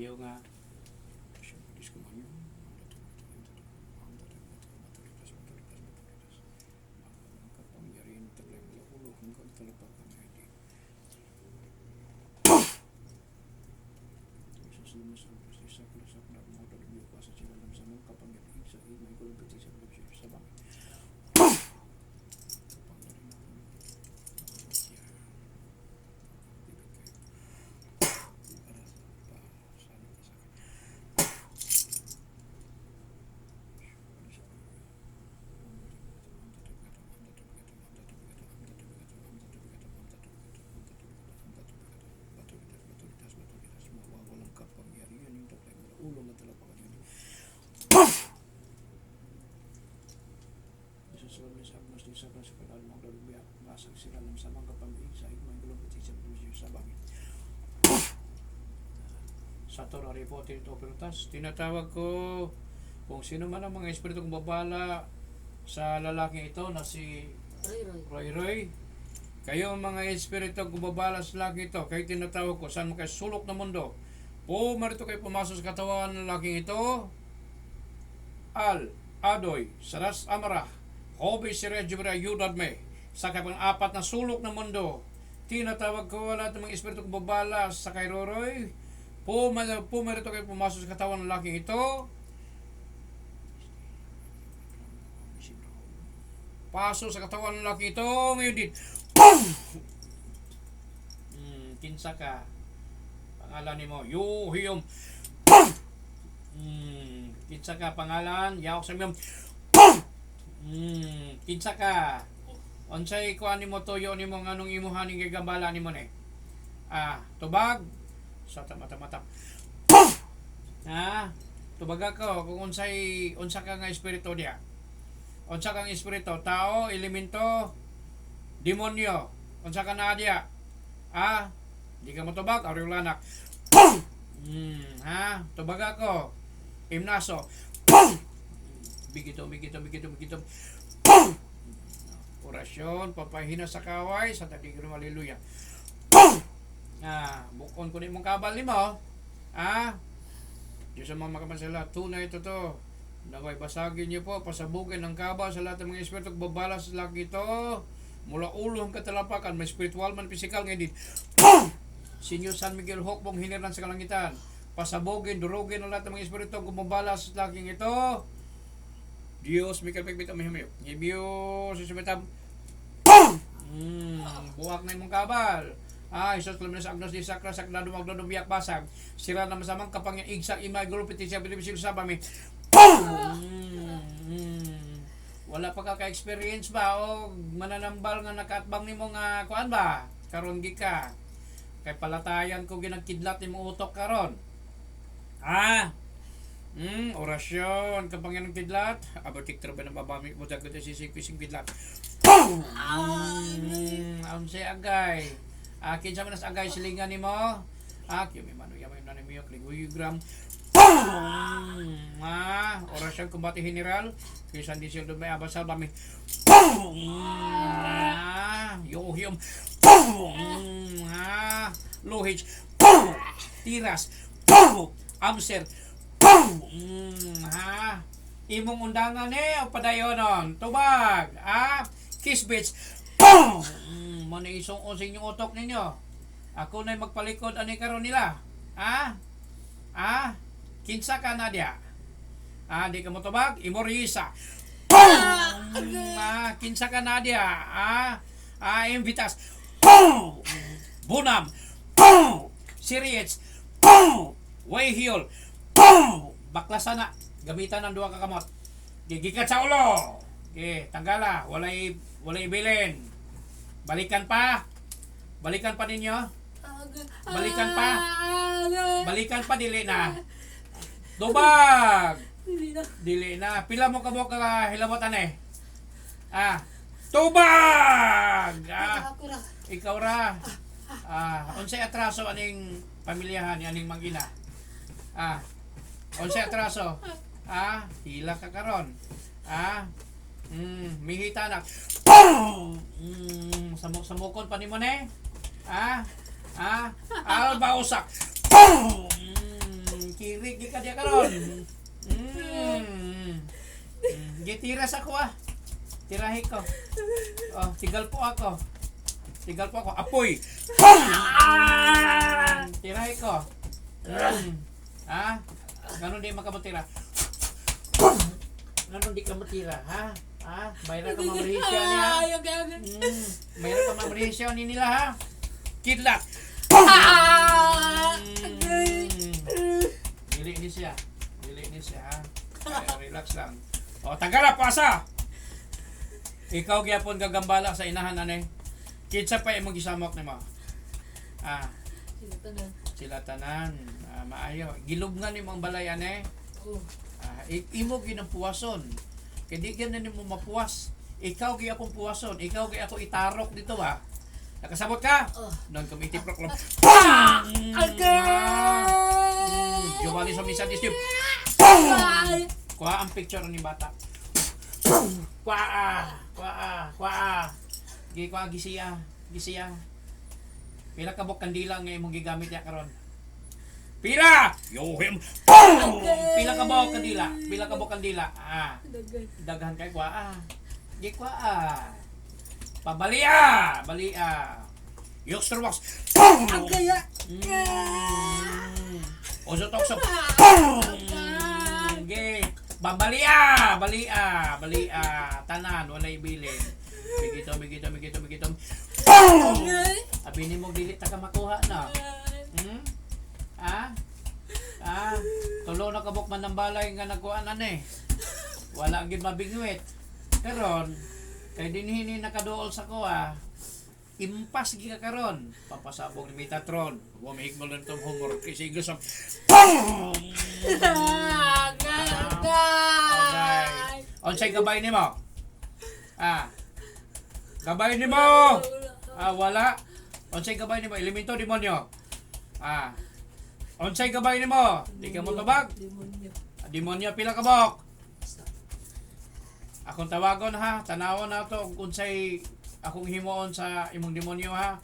Iyo nga ulo na talaga yun. Isusunod niya sa agnos din sa klase kadal mga dalubya. Basag sila lang sa mga kapamilya sa igmay gulong pati sa paglusyo sa bangin. Sa torari po ito perutas, tinatawag ko kung sino man ang mga espiritu kong babala sa lalaking ito na si Roy. Kayo mga espiritu kong babala sa lalaking ito, kayo tinatawag ko saan mo kayo sulok na mundo. Marito kayo pumasok sa katawan ng lalaking ito. Adoy, Saras Amarah, Hobi Sireh Jubra Yudadme, sa kapang apat na sulok ng mundo. Tinatawag ko lahat ng mga espiritu kong babala sa kay Roy. Marito kayo pumasok sa katawan ng lalaking ito. Pasok sa katawan ng lalaking ito. Ngayon din. Kinsa ka. Pangalan ni mo, Yuhiyom. Kinsa ka pangalan, Yaok sa miyom. Kinsa ka. Unsay kuan nimo tuyo nimo nganong imuhan ning gagambala nimo ni. Tubag sa mata. Tubag ako kung unsa ka nga espiritu diya. Unsa kang espiritu, tao, elemento, demonyo. Unsa ka na diya? Di ka mo tubag, ariulanak. Tubag ako. Imnaso. Bigito. Orasyon, papahina sa kaway, sa tatigro haleluya. Bukon ko ni mong kabal ni mo. Diyos ang mga makamasala, tunay ito to. Naway basagin niyo po, pasabugin ang kabal sa lahat ng mga espiritu, babala sa laki ito. Mula ulo hanggang talapakan, may spiritual man, physical ngayon din. Sinyo San Miguel Hokbong hiniran sa kalangitan. Pasabugin, durugin ang lahat ng mga espiritu, gumabala sa laking ito. Diyos, may kalpagpit ang mahimayo. Ibiyos, susumitam. Buwak na yung kabal. Isos kalam na sa agnos di sakra, sakna dumagdodong biyak basag. Sira na masamang kapangyan, igsak, imay, gulupit, siya, bilibisil sa pami. Wala pa ka-experience ba o mananambal nga nakaatbang ni mo nga kuan ba? Karon gi ka. Kay palatayan ko ginagkidlat ni mo utok karon. Orasyon kapag yan ang kidlat. Abatik trabe ng babami mo dagat si sising kidlat. Say agay. Kinsa man as agay silingan nimo? Kimi mano yamay na nimo kligugram. Orasyon kumbati general. Kisan di siya may abasal bami. Yohyom. Lohich. Tiras. Amser. Imong undangan o padayonon. Tubag. Kisbits. Mano isong sa inyong utok ninyo. Ako na'y magpalikod ani karon nila. Kinsa ka na diya? Di ka mo tubag? Imorisa. Kinsa ka na diya? Invitas. Bunam. Siriets. Wayhiol. Baklasan na. Gamitan ng duha ka kamot. Gigikat sa ulo. Tanggala. Walay bilin. Balikan pa ninyo. Balikan pa dili na. Dubag. Dili na. Pila mo ka hilabot ane? Tubag. Ikaw ra. Unsay atraso aning pamilyahan aning mangina? Unsay atraso? Hila ka karon. Mihita na. Samok-samokon pa nimo ne? Alba usak. Kirig ka diya karon. Gitiras ako Tirahi ko. Oh, tigal po ako. Apoy. Tirahi ko. Ganon di makamutira. Ganon di ka matira, ha? Mayroon ka mamrehisyon niya. Mayroon ka mamrehisyon ni nila, ha? Kidlat. Dili ni siya, ha? Relax lang. O, tagala, pasa! Ikaw gyapon gagambala sa inahan, anay. Kitsa pa imong gisamok nimo. Sila tanan. Maayo. Gilubngan nimo ang balay, anay. Imo ginampuwason. Kaya di ganun mo mapuwas. Ikaw gi akong puwason. Ikaw gi ako itarok dito ba? Nakasabot ka? Nang committee proclam. Giovanni sa misa disip. Kuha ang picture ni bata. Kuha. Gisiya. Pila ka bok kandila nga imong gigamit ya karon? Pila! Yohem! Pila ka bok kandila? Daghan kay kuha. Gi kuha. Balia. Yoxter box. Agaya. Oso toksok. Ge. Balia. Tanan walay bilin. Bigito. Abini mo dili ta ka makuha na. Tulo na kabok man ng balay nga nagkuan ani. Wala gid mabingwit. Karon kay dinhini nakaduol sa kuha. Impas gi ka karon. Papasabog ni Metatron. Wa mahigmol lang tong humor kasi igos ang Okay. Onsay gabay nimo? Gabay nimo. Wala. Onsay gabay nimo? Elemento demonyo. Onsay gabay nimo? Di ka mo tabag? Demonyo pila ka bok? Akong tawagon ha, tanawon na to kung unsay akong himuon sa imong demonyo ha.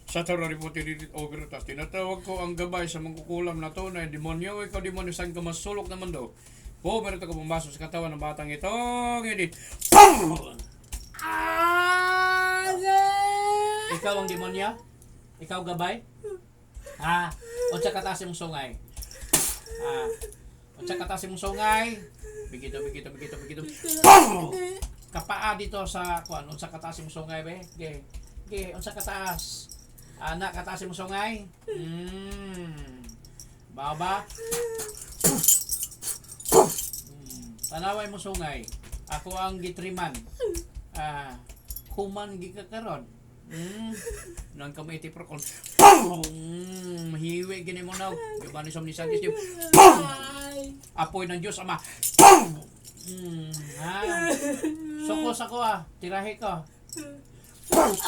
Sa Torah Reported Overtas, tinatawag ko ang gabay sa mangkukulam na to na demonyo, ikaw demonyo saan ka masulok na mundo. Po, meron ka pumasok sa katawan ng batang ito. Ngayon, ikaw ang demonyo? Ikaw gabay? Unsa kataas imong sungay? Unsa kataas imong sungay? Bigito. Kapaa dito sa kuan, unsa kataas imong sungay be? Ge, unsa kataas? Anak kataas imong sungay? Baba. Tanaway mo sungay. Ako ang gitriman. Human gikakaron. Nang committee procol. Mahiwi gini mo na. Giovanni sa misa disip. Apoy ng Diyos Ama. Sukos ako Tirahi ko.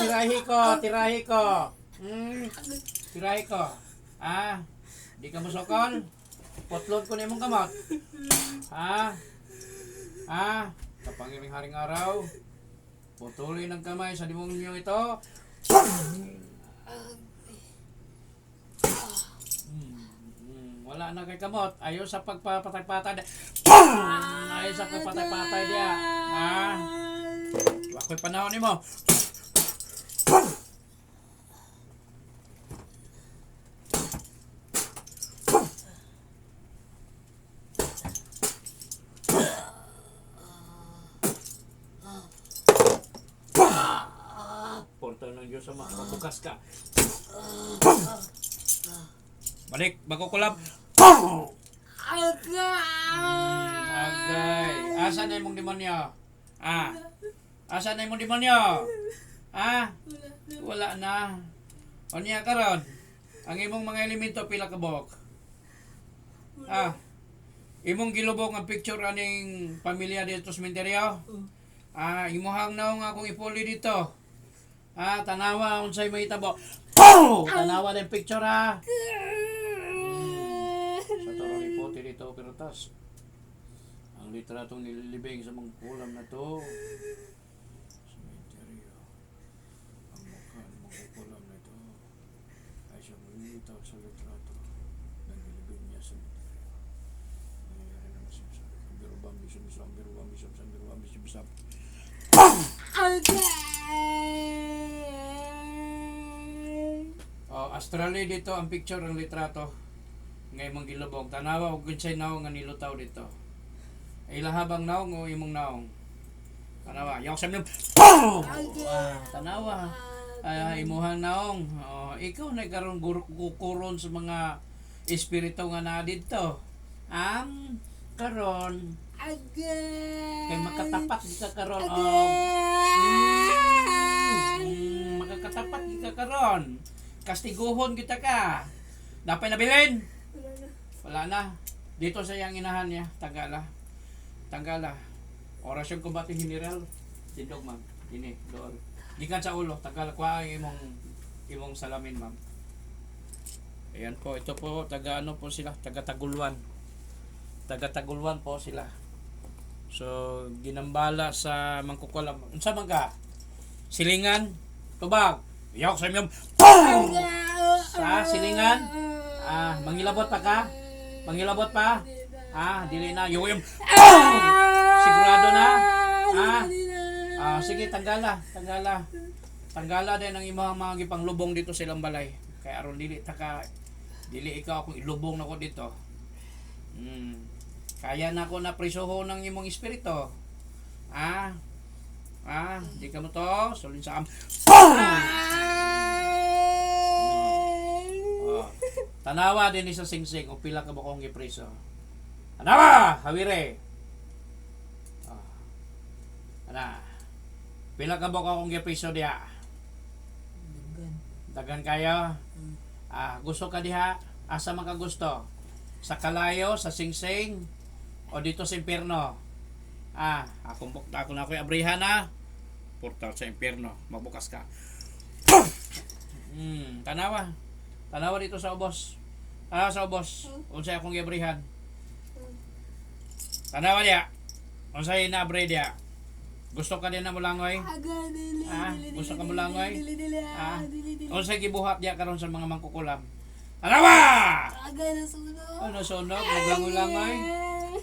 Tirahi ko. Di ka mo sokol. Potlod ko na imong kamot. Kapangiling haring araw. Putuloy ng kamay sa demonyo ito. Wala na kay kamot. Ayaw sa pagpapatay-patay. Ayaw sa pagpapatay dia. Ako'y panahon ni mo. Porto ng Diyos Ama, mabukas ka. Balik, magkukulab. Agay. Asa na imong demonyo? Asa na imong demonyo? Wala na. Unya karon. Ang imong mga elemento pila ka buok? Imong gilubog ang picture aning pamilya dito sa sementeryo? Imuhang naong akong ipuli dito. Tanawa unsay mahitabo. Tanawa ng picture Sa Torah Reported dito pero tas ang litratong nililibing sa mga kulam na to. Sementeryo. Ang mukha ng mga kulam na to ay siyang lumitaw sa litrato na nilibing niya sa bam bisum bisum biru bam bisum sam biru bam bisum bisum. Okay. Astrally dito ang picture ang litrato. Ngay mong gilubog tanawa ug unsay naong nga nilutaw dito. Ay lahabang naong o imong naong. Tanawa, yaw sa minum. Tanawa. Imuhang naong. Ikaw na karon kukuron sa mga espiritu nga na dito. Ang karon kay makatapat di ka karon makakatapat di ka karon. Kastiguhon kita ka. Napay nabilin. Wala na. Dito sa yang inahan niya, Tagala. Orasyon Kombate General. Dindog ma'am. Dini, dool. Gikan sa ulo, Tagala kwa ang imong salamin ma'am. Ayan po, ito po taga ano po sila, taga Tagulwan. Taga Tagulwan po sila. So ginambala sa mangkukulam. Unsa man ka? Silingan, tubag. Yok sa imong sa silingan. Mangilabot pa ka? Mangilabot pa? Dili na. Yung sigurado na? Sige, tanggala. Tanggala din ang imong mga gipanglubong dito sa ilang balay. Kaya aron dili ikaw akong ilubong na ko dito. Kaya na ako na prisoho ng imong espiritu. Di ka mo to. Sulin sa Tanawa din sa singsing o pila ka ba kong gipriso. Tanawa! Hawire! Pila ka ba kong gipriso diha? Dagan kayo? Gusto ka diha? Asa man ka gusto? Sa kalayo, sa singsing, o dito sa impyerno? Ako na ako'y abrihan na. Portal sa impyerno. Magbukas ka. Tanawa. Tanawa dito sa ubos. Sa ubos. Unsay akong giabrihan. Tanawa diya. Unsay inaabri diya. Gusto ka din na mulangoy? Gusto ka mulangoy? Unsay gibuhat diya karon sa mga mangkukulam. Tanawa! Ano sunog? Naglangoy-langoy?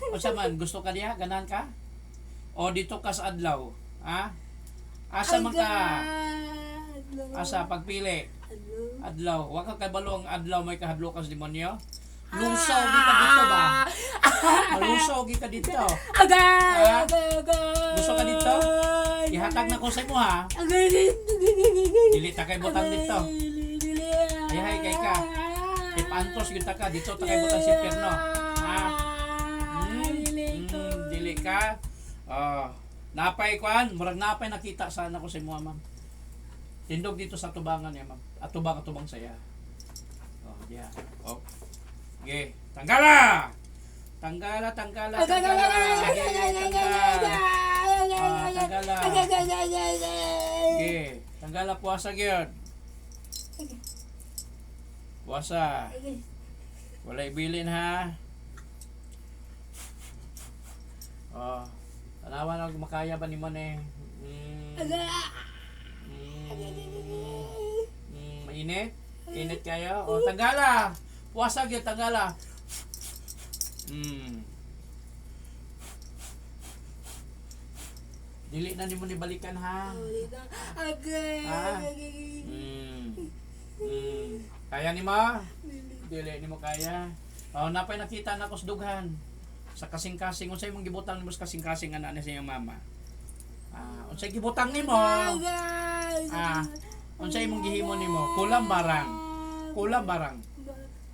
Unsa man? Gusto ka diya? Ganahan ka? O dito ka sa adlaw? Asa man ka? Asa pagpili? Adlaw. Wa ka kabalo ang adlaw may kahadlo ka sa demonyo. Lusaw di ka dito ba? Malusaw gi ka dito. Gusto ka dito? Ihatag na ko sa imo ha. Dili ta kay butang dito. Ay kay ka. Ipantos gyud ta ka dito ta kay butang sa impyerno. Dili ka. Napay kwan, murag napay nakita sana ko sa imo ma'am. Tindog dito sa tubangan niya, ma'am. At tubang saya. Yeah. Okay. Tanggala! Tanggala. Tanggala. Okay. Tanggala puasa gyud. Puasa. Wala ibilin ha. Tanawa na makaya ba ni mo eh. Mainit? Init kayo? Tanggala! Puasa gyud tanggala. Dili na nimo ni balikan ha. Kaya ni mo? Dili nimo kaya. Napay nakita na ko sa dughan. Sa kasing-kasing unsay imong gibutang nimo sa kasing-kasing ana ni sa iyong mama. Unsay gibutang nimo? Unsay imong gihimo nimo? Kulang barang.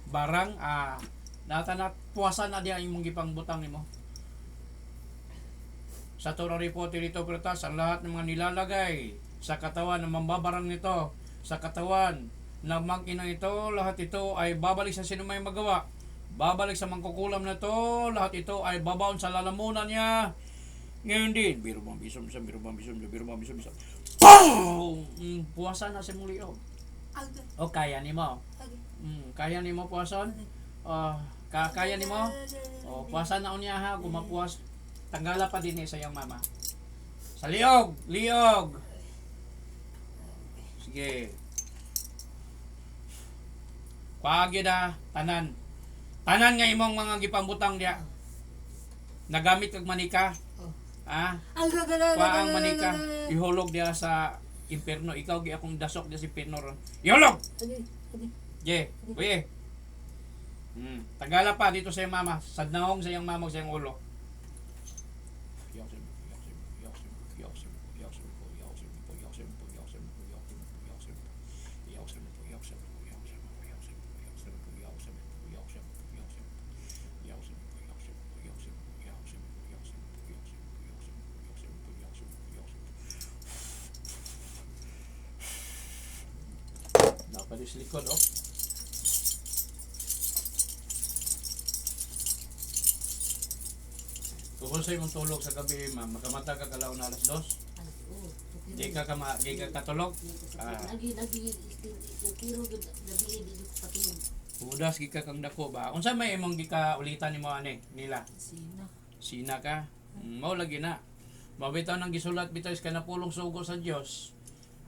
Barang natanat puwasan na diya imong gipangbutang nimo. Sa Torah report dito pretas ang lahat ng mga nilalagay sa katawan ng mambabarang nito, sa katawan ng mangkinang ito, lahat ito ay babalik sa sino may magawa. Babalik sa mangkukulam na to, lahat ito ay babaon sa lalamunan niya. Ngayon din, biro bang bisum. Puwasan na si muli o. Kaya ni mo. Kaya ni mo puwasan? Kaya ni mo? Puwasan na unya ha, gumapuwas. Tanggala pa din sa iyong mama. Sa liog! Sige. Pagyo da, tanan nga imong mga gipambutang diya. Nagamit kag manika. Oh. Ha? Ang Kuha ang manika. Ihulog diya sa impierno. Ikaw gi akong dasok diya si impierno ron. Ihulog! Je, uye. Tagala pa dito sa iyong mama. Sadnahong sa iyong mama sa iyong ulo. Dapat sa likod, oh. Kung sa'yo mong tulog sa gabi, ma'am, makamata ka kalaw na alas 2. Di ka katulog. Udas gika kang dako ba? Unsa may imong gika ulitan nimo ani nila? Sina ka. Mao lagi na. Mabitaw nang gisulat bitaw is kanapulong sugo sa Dios.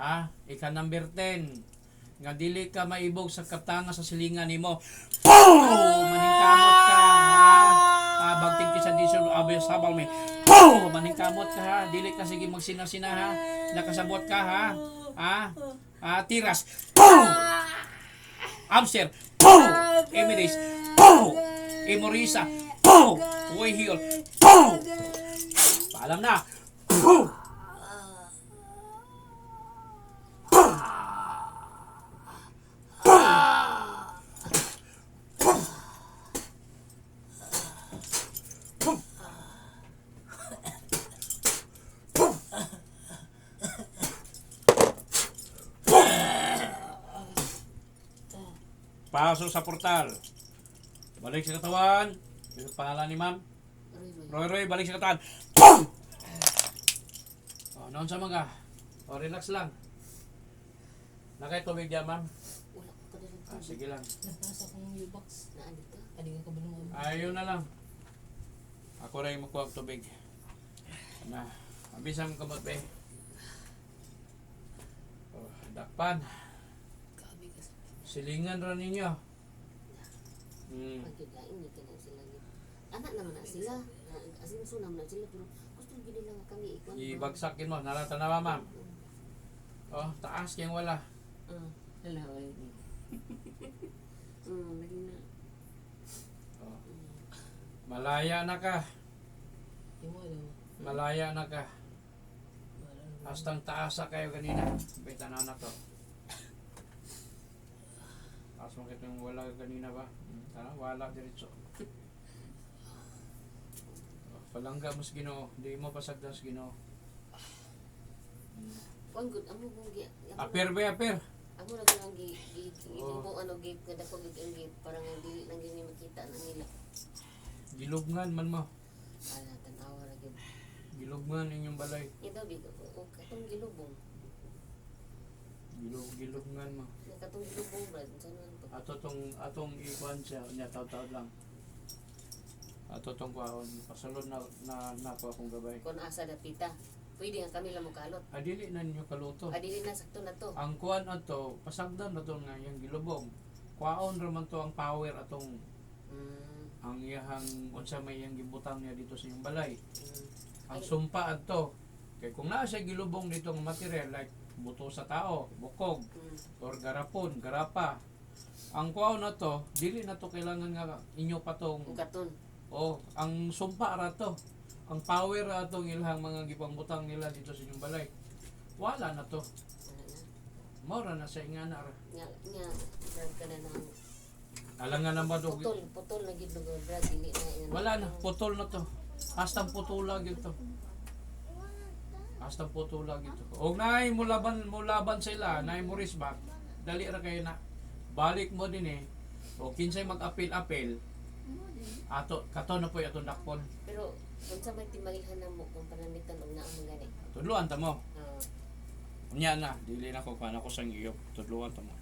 Ha? Ika number 10. Nga dili ka maibog sa katanga sa silingan nimo. Maningkamot ka. Ha? Bagting kisa disyon abay sabal me. Maningkamot ka ha. Dili ka sige magsina-sina ha. Nakasabot ka ha. Ha? Tiras. Amster. Emirates. Emorisa. Wayhill. Paalam na. Pasok sa portal. Balik sa katawan. Yung pangalan ni ma'am. Roy, balik sa katawan. O, noon sa mga. O, relax lang. Nakay tubig dyan, ma'am. Sige lang. Nagtasa kong U-box. Naan ka? Aling ka ba naman? Ayun na lang. Ako rin makuha ang tubig. Na, abisang kamot ba eh. O, dakpan. Silingan rin ninyo. Pagkikain niya ka na sila. Anak naman na sila. Asinsunam na sila. Pero gusto gini lang kami ikon. Ibagsakin mo. Narata na ba, ma'am? Oh, taas kayong wala. Hala, oy. Lagi na. Oh. Malaya na ka. Malaya na ka. Hastang taasa kayo kanina. Baitan na to. Taas mo kitang wala kanina ba? Tara, wala diretso. Palangga mo sa Ginoo. Di mo pasagdan sa Ginoo. Kuan gud amo kung Aper ba, aper? amo ra kung gibong ano gib kada ko gid ang gib parang dili nang gini makita na nila. Gilubngan man mo. Ala tan-awa ra gid. Gilubngan inyong balay. Ito big katong gilubong. Gilubngan mo. Katong gilubong brad sanan to. Atong ikuan siya nya taw-taw lang. Ato tong kuhaon pasulod na po akong gabay. Kon asa dapita. Pwede nga kami lang mokalot. Adili na ninyo kaluto. Adili na sakto na to. Ang kuan ato pasagdan na to nga yung gilubong. Kuhaon ra man to ang power atong ang iyang unsa may iyang gibutang niya dito sa iyong balay. Ang sumpa adto kay kung naa siya gilubong dito ng material like buto sa tao, bukog, or garapon, garapa. Ang kuhaon na to, dili na to kailangan nga inyo patong Katon. ang sumpa ra to. Ang power ra atong ilang mga gipangbutang nila dito sa inyong balay. Wala na to. Mora na sa ingana ra. Nya brad ka na nang Alangan na ba to? putol na gid lugar brad dili na yan. Wala na, putol na to. Hastang putula gyud to. Hastang putula gyud to. Og naay mo laban sila, naay mo risbak. Dali ra kay na. Balik mo din eh. O kinsay mag-apil-apil. Ato kato na po atong dakpon. Pero unsa may timalihan na mo kung panamitan og naa mo gani? Tudluan ta mo. Unya na, dili na ko kana ko sang iyo. Tudluan ta mo.